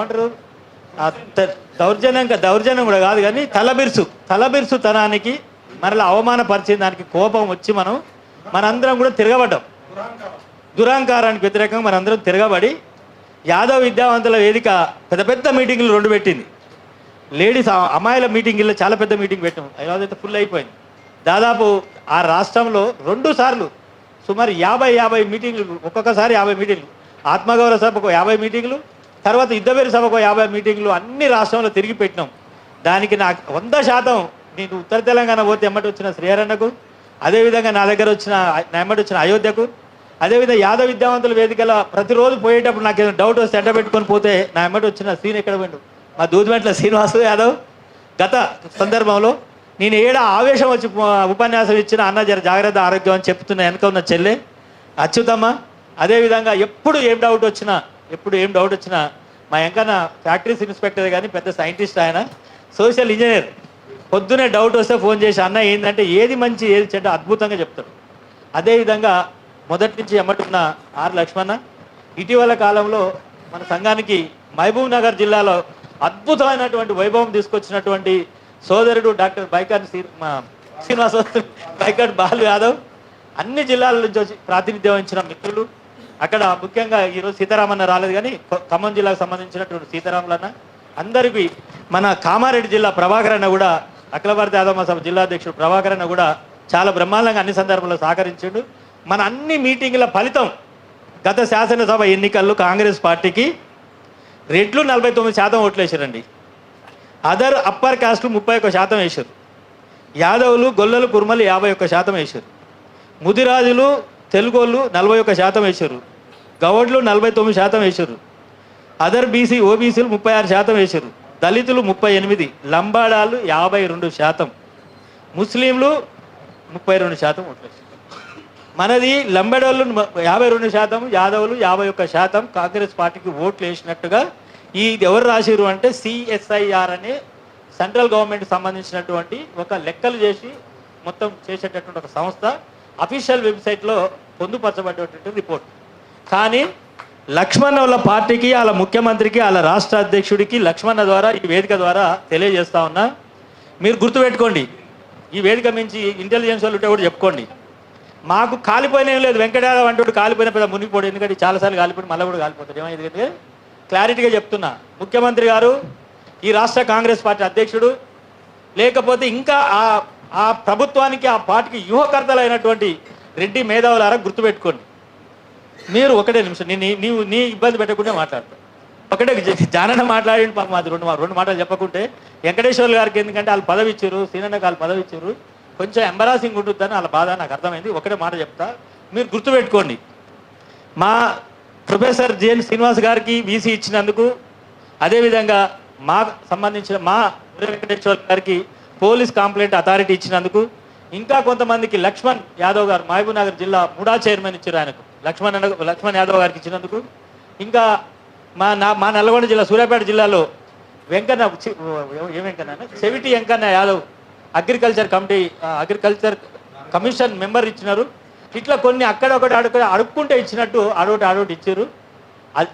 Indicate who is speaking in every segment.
Speaker 1: ఏమంటారు దౌర్జన్యం కూడా కాదు కానీ తలబిరుసుతనానికి మనల్ని అవమానపరిచిన దానికి కోపం వచ్చి మనందరం కూడా తిరగబడ్డాం. దురహంకారానికి వ్యతిరేకంగా మనందరం తిరగబడి యాదవ్ విద్యావంతుల వేదిక పెద్ద మీటింగులు 2 పెట్టింది. లేడీస్ అమ్మాయిల మీటింగుల్లో చాలా పెద్ద మీటింగ్ పెట్టాం. అయితే ఫుల్ అయిపోయింది. దాదాపు ఆ రాష్ట్రంలో 2 సార్లు సుమారు 50 మీటింగ్లు, ఒక్కొక్కసారి 50 మీటింగ్లు, ఆత్మగౌరవ సభకు 50 మీటింగ్లు, తర్వాత యుద్ధవేరు సభకు 50 మీటింగ్లు అన్ని రాష్ట్రంలో తిరిగి పెట్టినాం. దానికి నాకు 100% నేను ఉత్తర తెలంగాణ పోతే ఎమ్మటి వచ్చిన శ్రీహరణకు, అదేవిధంగా నా ఎమ్మటి వచ్చిన అయోధ్యకు, అదేవిధంగా యాదవ్ విద్యావంతుల వేదికల ప్రతిరోజు పోయేటప్పుడు నాకు ఏదైనా డౌట్ వస్తే ఎండ పెట్టుకొని పోతే నా ఎమ్మటి వచ్చిన సీన్ ఎక్కడ పోయిండు మా దూదిమెట్ల శ్రీనివాసు యాదవ్. గత సందర్భంలో నేను ఆవేశం వచ్చి ఉపన్యాసం ఇచ్చిన అన్న జర జాగ్రత్త ఆరోగ్యం అని చెప్తున్న వెనక ఉన్న చెల్లె అచ్యుతమ్మ. అదేవిధంగా ఎప్పుడు ఏం డౌట్ వచ్చినా మా వెంకన్న ఫ్యాక్టరీస్ ఇన్స్పెక్టర్ కానీ పెద్ద సైంటిస్ట్, ఆయన సోషల్ ఇంజనీర్. పొద్దునే డౌట్ వస్తే ఫోన్ చేసి అన్న ఏంటంటే ఏది మంచి ఏది చెడ్డ అద్భుతంగా చెప్తాడు. అదేవిధంగా మొదటి నుంచి ఎమ్మటున్న ఆర్ లక్ష్మణ ఇటీవల కాలంలో మన సంఘానికి మహబూబ్ నగర్ జిల్లాలో అద్భుతమైనటువంటి వైభవం తీసుకొచ్చినటువంటి సోదరుడు doctor boycott Srinivasa boycott Balu Yadav, అన్ని జిల్లాల నుంచి వచ్చి ప్రాతినిధ్యం వహించిన మిత్రులు. అక్కడ ముఖ్యంగా ఈరోజు సీతారామన్న రాలేదు కానీ ఖమ్మం జిల్లాకు సంబంధించినటువంటి సీతారాములన్న, అందరికీ మన కామారెడ్డి జిల్లా ప్రభాకర్ అన్న కూడా, అఖిల భారత యాదవ మహాసభ జిల్లా అధ్యక్షుడు ప్రభాకర్ అన్న కూడా చాలా బ్రహ్మాండంగా అన్ని సందర్భాల్లో సహకరించాడు. మన అన్ని మీటింగుల ఫలితం గత శాసనసభ ఎన్నికల్లో కాంగ్రెస్ పార్టీకి రెడ్లు 49% ఓట్లు వేసారండి. అదర్ అప్పర్ కాస్ట్లు 31% వేశారు. యాదవులు, గొల్లలు, కుర్మలు 51% వేశారు. ముదిరాజులు, తెలుగోళ్ళు 41% వేశారు. గౌడ్లు 49% వేశారు. అదర్ బీసీ ఓబీసీలు 36% వేశారు. దళితులు 38%, లంబాడాలు 52%, ముస్లింలు 32% ఓట్లు వేశారు. మనది లంబడోళ్ళు 52%, యాదవులు 51% కాంగ్రెస్ పార్టీకి ఓట్లు వేసినట్టుగా ఇది ఎవరు రాసిరు అంటే CSIR అనే సెంట్రల్ గవర్నమెంట్ సంబంధించినటువంటి ఒక లెక్కలు చేసి మొత్తం చేసేటటువంటి ఒక సంస్థ అఫీషియల్ వెబ్సైట్లో పొందుపరచబడేటువంటి రిపోర్ట్. కానీ లక్ష్మణ్ వాళ్ళ పార్టీకి, వాళ్ళ ముఖ్యమంత్రికి, వాళ్ళ రాష్ట్ర అధ్యక్షుడికి లక్ష్మణ ద్వారా ఈ వేదిక ద్వారా తెలియజేస్తా ఉన్నా, మీరు గుర్తుపెట్టుకోండి, ఈ వేదిక మించి ఇంటెలిజెన్స్ వాళ్ళు ఉంటే కూడా చెప్పుకోండి. మాకు కాలిపోయిన ఏం లేదు, వెంకటయాదవ్ అంటూ కాలిపోయిన పెద్ద మునిగిపోడు, ఎందుకంటే చాలాసార్లు కాలిపోయి మళ్ళీ కూడా కాలిపోతాడు. ఏమైంది క్లారిటీగా చెప్తున్నా, ముఖ్యమంత్రి గారు, ఈ రాష్ట్ర కాంగ్రెస్ పార్టీ అధ్యక్షుడు, లేకపోతే ఇంకా ఆ ప్రభుత్వానికి, ఆ పార్టీకి వ్యూహకర్తలైనటువంటి రెడ్డి మేధావులారా గుర్తుపెట్టుకోండి. మీరు ఒకటే నిమిషం, నీ ఇబ్బంది పెట్టకుండా మాట్లాడతారు. ఒకటే జానన్న మాట్లాడి పాపం అది రెండు మాటలు చెప్పకుంటే వెంకటేశ్వర్లు గారికి, ఎందుకంటే వాళ్ళు పదవి ఇచ్చారు, సీనన్నకు వాళ్ళు పదవి ఇచ్చారు, కొంచెం ఎంబరాసింగ్ ఉంటుందని వాళ్ళ బాధ నాకు అర్థమైంది. ఒకటే మాట చెప్తా, మీరు గుర్తుపెట్టుకోండి. మా ప్రొఫెసర్ జేఎన్ శ్రీనివాస్ గారికి వీసీ ఇచ్చినందుకు, అదేవిధంగా మా సంబంధించిన మా వెంకటేశ్వర గారికి పోలీస్ కంప్లైంట్ అథారిటీ ఇచ్చినందుకు, ఇంకా కొంతమందికి లక్ష్మణ్ యాదవ్ గారు మహబూబ్ నగర్ జిల్లా ముడా చైర్మన్ ఇచ్చారు, ఆయనకు లక్ష్మణ్ యాదవ్ గారికి ఇచ్చినందుకు, ఇంకా మా నల్గొండ జిల్లా సూర్యాపేట జిల్లాలో చెవిటి Venkanna Yadav agriculture commission member ఇచ్చినారు. ఇట్లా కొన్ని అక్కడొకటి అడుక్కుంటే ఇచ్చినట్టు అడొకటి ఇచ్చారు.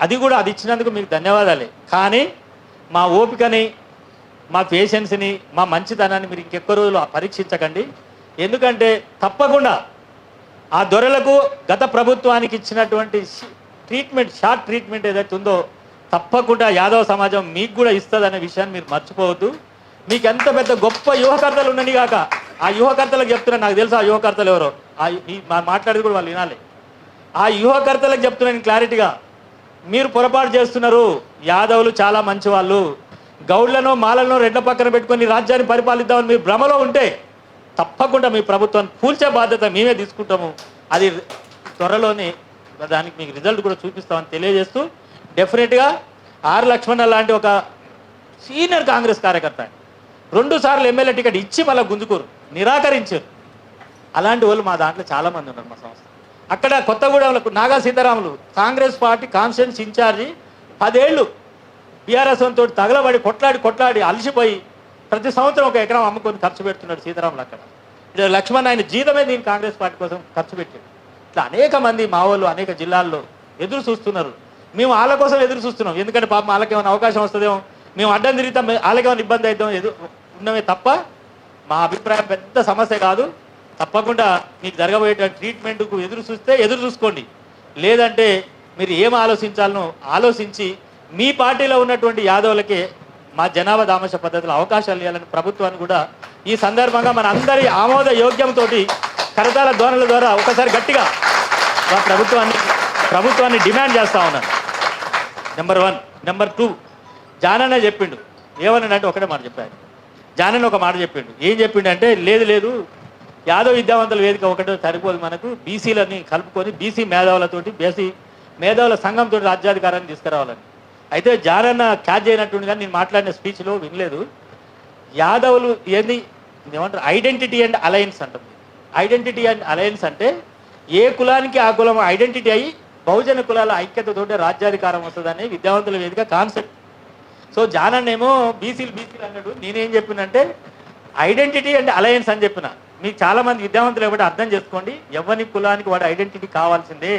Speaker 1: అది ఇచ్చినందుకు మీకు ధన్యవాదాలే. కానీ మా ఓపికని, మా పేషెన్స్ని, మా మంచితనాన్ని మీరు ఇంకెక్కువ రోజులు పరీక్షించకండి. ఎందుకంటే తప్పకుండా ఆ దొరలకు గత ప్రభుత్వానికి ఇచ్చినటువంటి షార్ట్ ట్రీట్మెంట్ ఏదైతే ఉందో తప్పకుండా యాదవ సమాజం మీకు కూడా ఇస్తుందనే విషయాన్ని మీరు మర్చిపోవద్దు. మీకు ఎంత పెద్ద గొప్ప యువకర్తలు ఉండని కాక, ఆ యువకర్తలకు చెప్తున్నాను, నాకు తెలుసు ఆ యువకర్తలు ఎవరో, మాట్లాడేది కూడా వాళ్ళు వినాలి. ఆ యువకర్తలకు చెప్తున్నాను క్లారిటీగా, మీరు పొరపాటు చేస్తున్నారు. యాదవులు చాలా మంచి వాళ్ళు. గౌడ్లను, మాలను రెడ్ల పక్కన పెట్టుకొని రాజ్యాన్ని పరిపాలిద్దామని మీరు భ్రమలో ఉంటే తప్పకుండా మీ ప్రభుత్వాన్ని కూల్చే బాధ్యత మేమే తీసుకుంటాము. అది త్వరలోనే దానికి మీకు రిజల్ట్ కూడా చూపిస్తామని తెలియజేస్తూ, డెఫినెట్గా ఆర్ లక్ష్మణ లాంటి ఒక సీనియర్ కాంగ్రెస్ కార్యకర్త 2 సార్లు ఎమ్మెల్యే టికెట్ ఇచ్చి మళ్ళీ గుంజుకోరు, నిరాకరించారు. అలాంటి వాళ్ళు మా దాంట్లో చాలామంది ఉన్నారు మా సంస్థ. అక్కడ కొత్తగూడెంలో నాగా సీతారాములు కాంగ్రెస్ పార్టీ కాన్స్టిట్యూన్సీ ఇన్ఛార్జి 10 ఏళ్ళు బీఆర్ఎస్ తోటి తగలబడి కొట్లాడి అలసిపోయి ప్రతి సంవత్సరం 1 ఎకరం అమ్ముకొని ఖర్చు పెడుతున్నాడు సీతారాములు. అక్కడ లక్ష్మణ్ ఆయన జీతమే దీన్ని కాంగ్రెస్ పార్టీ కోసం ఖర్చు పెట్టాడు. ఇట్లా అనేక మంది మా వాళ్ళు అనేక జిల్లాల్లో ఎదురు చూస్తున్నారు. మేము వాళ్ళ కోసం ఎదురు చూస్తున్నాం. ఎందుకంటే పాపం వాళ్ళకి ఏమైనా అవకాశం వస్తుందేమో, మేము అడ్డం తిరుగుతాం, వాళ్ళకి ఏమైనా ఇబ్బంది అవుతాం ఉన్నమే తప్ప మా అభిప్రాయం పెద్ద సమస్య కాదు. తప్పకుండా మీకు జరగబోయే ట్రీట్మెంట్కు ఎదురు చూసుకోండి. లేదంటే మీరు ఏం ఆలోచించాలనో ఆలోచించి మీ పార్టీలో ఉన్నటువంటి యాదవులకే మా జనాభా దామశ పద్ధతిలో అవకాశాలు ఇవ్వాలని ప్రభుత్వాన్ని కూడా ఈ సందర్భంగా మన అందరి ఆమోద యోగ్యంతో కరతాల ధ్వనుల ద్వారా ఒకసారి గట్టిగా మా ప్రభుత్వాన్ని డిమాండ్ చేస్తూ ఉన్నాను. నెంబర్ 1. నెంబర్ 2, జానన్న చెప్పిండు ఏమన్నాడంటే ఒకటే మాట చెప్పాడు. జానన్న ఒక మాట చెప్పిండు. ఏం చెప్పిండు అంటే లేదు యాదవ్ విద్యావంతుల వేదిక ఒకటే సరిపోదు, మనకు బీసీలని కలుపుకొని బీసీ మేధావులతోటి బీసీ మేధావుల సంఘంతో రాజ్యాధికారాన్ని తీసుకురావాలని. అయితే జానన్న క్యాచ్ చేయనట్టుండి కానీ నేను మాట్లాడిన స్పీచ్లో వినలేదు. యాదవులు ఏమంటారు ఐడెంటిటీ అండ్ అలయన్స్ అంటుంది. ఐడెంటిటీ అండ్ అలయన్స్ అంటే ఏ కులానికి ఆ కులం ఐడెంటిటీ అయ్యి బహుజన కులాల ఐక్యతతోటి రాజ్యాధికారం వస్తుందని విద్యావంతుల వేదిక కాన్సెప్ట్. సో జానన్నేమో బీసీలు అన్నాడు. నేనేం చెప్పినంటే ఐడెంటిటీ అండ్ అలయన్స్ అని చెప్పిన. మీకు చాలామంది విద్యావంతులు ఏమిటి అర్థం చేసుకోండి, ఎవరి కులానికి వాడు ఐడెంటిటీ కావాల్సిందే,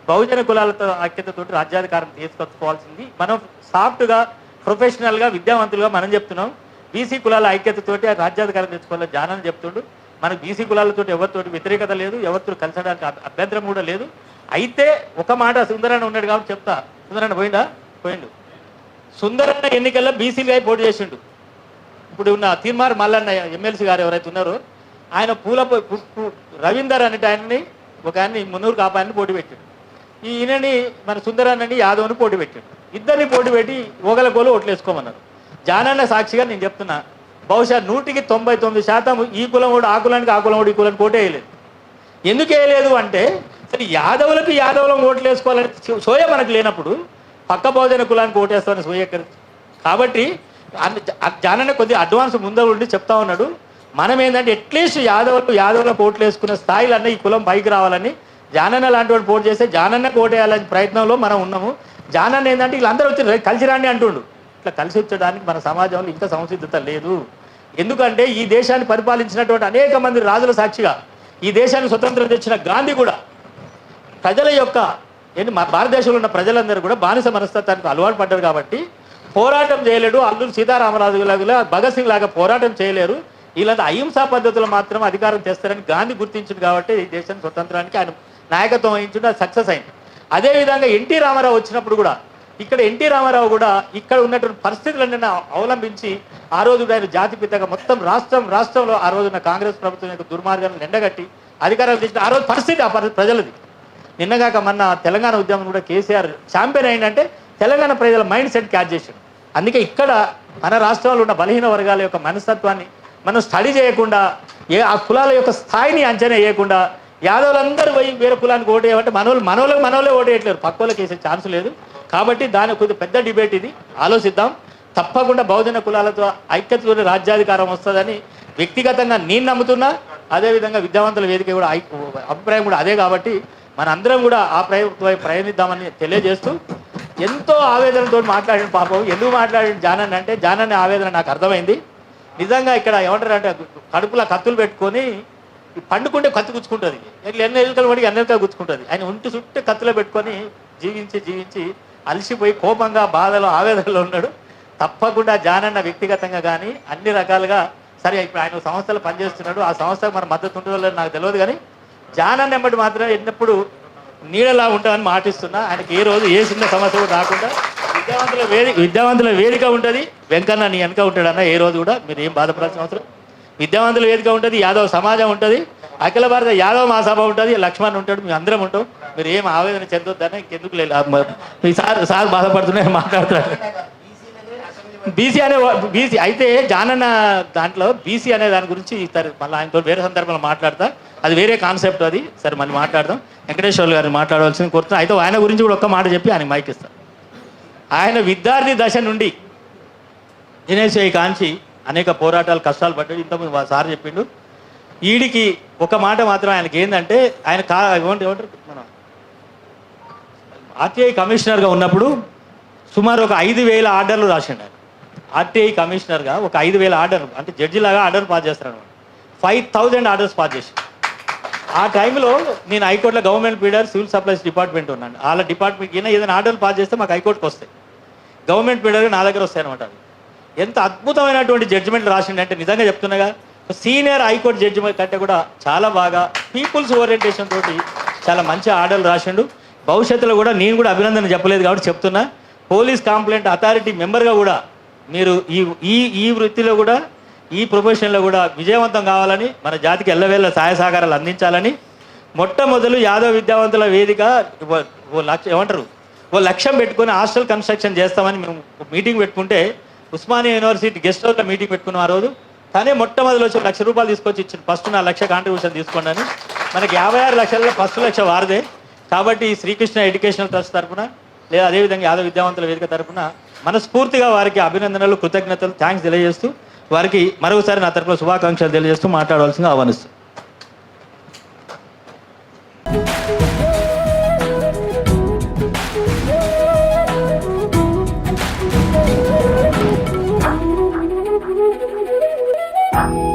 Speaker 1: బహుజన కులాలతో ఐక్యతతోటి రాజ్యాధికారం తీసుకొచ్చుకోవాల్సింది. మనం సాఫ్ట్గా ప్రొఫెషనల్గా విద్యావంతులుగా మనం చెప్తున్నాం. బీసీ కులాల ఐక్యతతోటి రాజ్యాధికారం తెచ్చుకోవాలని జానన్న చెప్తుండు. మనకు బీసీ కులాలతో ఎవరితోటి వ్యతిరేకత లేదు, ఎవరితో కలిసడానికి అభ్యంతరం కూడా లేదు. అయితే ఒక మాట సుందరన్న ఉన్నాడు కాబట్టి చెప్తా. సుందరన్న పోయిండు. సుందరన్న ఎన్నికల్లో బీసీలుగా పోటీ చేసిండు. ఇప్పుడు ఉన్న తీర్మార్ మల్లన్న ఎమ్మెల్సీ గారు ఎవరైతే ఉన్నారో ఆయన రవీందర్ అనేటి ఆయనని ఒక ఆయన్ని మున్నూరు కాపాయని పోటీ పెట్టాడు. ఈయనని మన సుందరన్నని యాదవ్ని పోటీ పెట్టాడు. ఇద్దరిని పోటీ పెట్టి ఓగలగోలు ఓట్లు వేసుకోమన్నారు. జానన్న సాక్షిగా నేను చెప్తున్నా, బహుశా 99% ఈ కులం కూడా ఆ కులానికి ఆ కులం కూడా ఈ కులానికి ఓటే వేయలేదు. ఎందుకు వేయలేదు అంటే సరే యాదవులం ఓట్లు వేసుకోవాలని సోయ మనకు లేనప్పుడు పక్క బహుజన కులానికి ఓటేస్తామని సోయ కాబట్టి జానన్న కొద్దిగా అడ్వాన్స్ ముందర ఉండి చెప్తా ఉన్నాడు. మనం ఏంటంటే అట్లీస్ట్ యాదవులకు ఓట్లు వేసుకున్న స్థాయిలన్నీ ఈ కులం పైకి రావాలని జానన్న లాంటి వాడు పోటీ చేస్తే జానన్నకు ఓటేయాలని ప్రయత్నంలో మనం ఉన్నాము. జానన్న ఏంటంటే వీళ్ళందరూ వచ్చి కలిసి రాండి అంటుండు. ఇట్లా కలిసి వచ్చడానికి మన సమాజంలో ఇంకా సంసిద్ధత లేదు. ఎందుకంటే ఈ దేశాన్ని పరిపాలించినటువంటి అనేక మంది రాజుల సాక్షిగా ఈ దేశానికి స్వతంత్రం తెచ్చిన గాంధీ కూడా ప్రజల యొక్క భారతదేశంలో ఉన్న ప్రజలందరూ కూడా బానిస మనస్తత్వానికి అలవాటు పడ్డారు కాబట్టి పోరాటం చేయలేడు. అల్లూరి సీతారామరాజు లాగా భగత్ సింగ్ లాగా పోరాటం చేయలేరు. వీళ్ళంతా అహింసా పద్ధతులు మాత్రం అధికారం చేస్తారని గాంధీ గుర్తించింది కాబట్టి ఈ దేశం స్వతంత్రానికి ఆయన నాయకత్వం వహించుంటే అది సక్సెస్ అయింది. అదేవిధంగా ఎన్టీ రామారావు వచ్చినప్పుడు కూడా ఇక్కడ ఎన్టీ రామారావు కూడా ఇక్కడ ఉన్నటువంటి పరిస్థితులన్నీ అవలంబించి ఆ రోజు ఆయన జాతిపితగా మొత్తం రాష్ట్రంలో ఆ రోజున్న కాంగ్రెస్ ప్రభుత్వం యొక్క దుర్మార్గాలను ఎండగట్టి అధికారాలు తెచ్చిన ఆ రోజు పరిస్థితి ఆ ప్రజలది. నిన్నగాక మొన్న తెలంగాణ ఉద్యమం కూడా కేసీఆర్ ఛాంపియన్ అయిందంటే తెలంగాణ ప్రజల మైండ్ సెట్ క్యాచ్ చేశాడు. అందుకే ఇక్కడ మన రాష్ట్రంలో ఉన్న బలహీన వర్గాల యొక్క మనస్తత్వాన్ని మనం స్టడీ చేయకుండా ఆ కులాల యొక్క స్థాయిని అంచనా వేయకుండా యాదవులందరూ పోయి వేరే కులానికి ఓటు వేయమంటే మనోళ్ళే ఓటు వేయట్లేరు, పక్క వాళ్ళకి వేసే ఛాన్స్ లేదు. కాబట్టి దాని కొద్దిగా పెద్ద డిబేట్ ఇది, ఆలోచిద్దాం. తప్పకుండా బహుజన కులాలతో ఐక్యతతో రాజ్యాధికారం వస్తుందని వ్యక్తిగతంగా నేను నమ్ముతున్నా. అదేవిధంగా విద్యావంతుల వేదిక కూడా అభిప్రాయం కూడా అదే. కాబట్టి మన అందరం కూడా ఆ ప్రయత్నిద్దామని తెలియజేస్తూ ఎంతో ఆవేదనతో మాట్లాడిన పాపం ఎందుకు మాట్లాడిన జానన్న అంటే జానన్న ఆవేదన నాకు అర్థమైంది. నిజంగా ఇక్కడ ఏమంటారు అంటే కడుపులో కత్తులు పెట్టుకొని పండుకుంటే కత్తి గుచ్చుకుంటుంది, ఎన్ని ఎలుకలు పడి ఎన్నెలుకలు గుచ్చుకుంటుంది. ఆయన ఒంటి చుట్టూ కత్తులో పెట్టుకొని జీవించి అలసిపోయి కోపంగా బాధలో ఆవేదనలో ఉన్నాడు. తప్పకుండా జానన్న వ్యక్తిగతంగా కానీ అన్ని రకాలుగా సరే ఇప్పుడు ఆయన సంస్థలు పనిచేస్తున్నాడు, ఆ సంస్థకు మన మద్దతు ఉంటుందో నాకు తెలియదు. కానీ జానన్న ఎంబటి మాత్రం ఎన్నప్పుడు నీడలా ఉంటామని మాటిస్తున్నా. ఆయనకి ఏ రోజు ఏ చిన్న సమస్య కూడా రాకుండా విద్యావంతుల వేదిక ఉంటుంది. వెంకన్న నీ వెనక ఉంటాడన్న ఏ రోజు కూడా మీరు ఏం బాధపడాల్సిన అవసరం. విద్యావంతుల వేదిక ఉంటుంది, యాదవ్ సమాజం ఉంటుంది, అఖిల భారత యాదవ్ మహాసభ ఉంటుంది, లక్ష్మణ్ ఉంటాడు, మేము అందరం ఉంటాం. మీరు ఏం ఆవేదన చెందొద్దని ఇంకెందుకు లేదు. మీ సార్ బాధపడుతున్నాయి మాట్లాడుతున్నారు. బీసీ అయితే జానన్న దాంట్లో బీసీ అనే దాని గురించి మళ్ళీ ఆయనతో వేరే సందర్భంలో మాట్లాడతా, అది వేరే కాన్సెప్ట్ అది. సరే మళ్ళీ మాట్లాడదాం. వెంకటేశ్వర్లు గారిని మాట్లాడవలసింది కోరుతున్నాం. అయితే ఆయన గురించి కూడా ఒక్క మాట చెప్పి ఆయన మైక్ ఇస్తాను. ఆయన విద్యార్థి దశ నుండి దినేశ్వరి కాంచి అనేక పోరాటాలు కష్టాలు పడ్డాడు. ఇంతకుముందు సార్ చెప్పిండు. ఈడికి ఒక మాట మాత్రం ఆయనకి ఏంటంటే ఆయన ఏమంటారు మన ఆర్టీఐ కమిషనర్గా ఉన్నప్పుడు సుమారు ఒక 5,000 ఆర్డర్లు రాసిండు ఆయన. ఆర్టీఐ కమిషనర్గా ఒక 5,000 ఆర్డర్ అంటే జడ్జిలాగా ఆర్డర్ పాస్ చేస్తాడు. 5,000 ఆర్డర్స్ పాస్ చేసి ఆ టైంలో నేను హైకోర్టులో గవర్నమెంట్ పీడర్ సివిల్ సప్లైస్ డిపార్ట్మెంట్ ఉన్నాను. వాళ్ళ డిపార్ట్మెంట్ ఏదైనా ఆర్డర్లు పాస్ చేస్తే మాకు హైకోర్టుకి వస్తాయి, గవర్నమెంట్ పీడర్ నా దగ్గర వస్తాయి అనమాట. అవి ఎంత అద్భుతమైనటువంటి జడ్జిమెంట్ రాసిండంటే నిజంగా చెప్తున్నాగా, సీనియర్ హైకోర్టు జడ్జిమెంట్ కంటే కూడా చాలా బాగా పీపుల్స్ ఓరియంటేషన్ తోటి చాలా మంచి ఆర్డర్లు రాసిండు. భవిష్యత్తులో కూడా నేను కూడా అభినందన చెప్పలేదు కాబట్టి చెప్తున్నా, పోలీస్ కంప్లైంట్ అథారిటీ మెంబర్గా కూడా మీరు ఈ ఈ వృత్తిలో కూడా ఈ ప్రొఫెషన్లో కూడా విజయవంతం కావాలని, మన జాతికి ఎల్లవేళ్ళ సహాయ సహకారాలు అందించాలని మొట్టమొదలు యాదవ్ విద్యావంతుల వేదిక ఓ లక్ష్యం పెట్టుకొని హాస్టల్ కన్స్ట్రక్షన్ చేస్తామని మేము మీటింగ్ పెట్టుకుంటే, ఉస్మానియా యూనివర్సిటీ గెస్ట్ హౌస్లో మీటింగ్ పెట్టుకున్నాం ఆ రోజు. కానీ మొట్టమొదలు వచ్చి 1,00,000 రూపాయలు తీసుకొచ్చి ఇచ్చిన, ఫస్ట్ నా 1,00,000 కాంట్రిబ్యూషన్ తీసుకోండి అని. మనకి 56 లక్షలలో ఫస్ట్ 1,00,000 వారదే. కాబట్టి శ్రీకృష్ణ ఎడ్యుకేషనల్ ట్రస్ట్ తరఫున లేదా అదేవిధంగా యాదవ్ విద్యావంతుల వేదిక తరఫున మనస్ఫూర్తిగా వారికి అభినందనలు, కృతజ్ఞతలు, థ్యాంక్స్ తెలియజేస్తూ వారికి మరొకసారి నా తరఫున శుభాకాంక్షలు తెలియజేస్తూ మాట్లాడవలసిందిగా ఆహ్వానిస్తాను.
Speaker 2: Bye.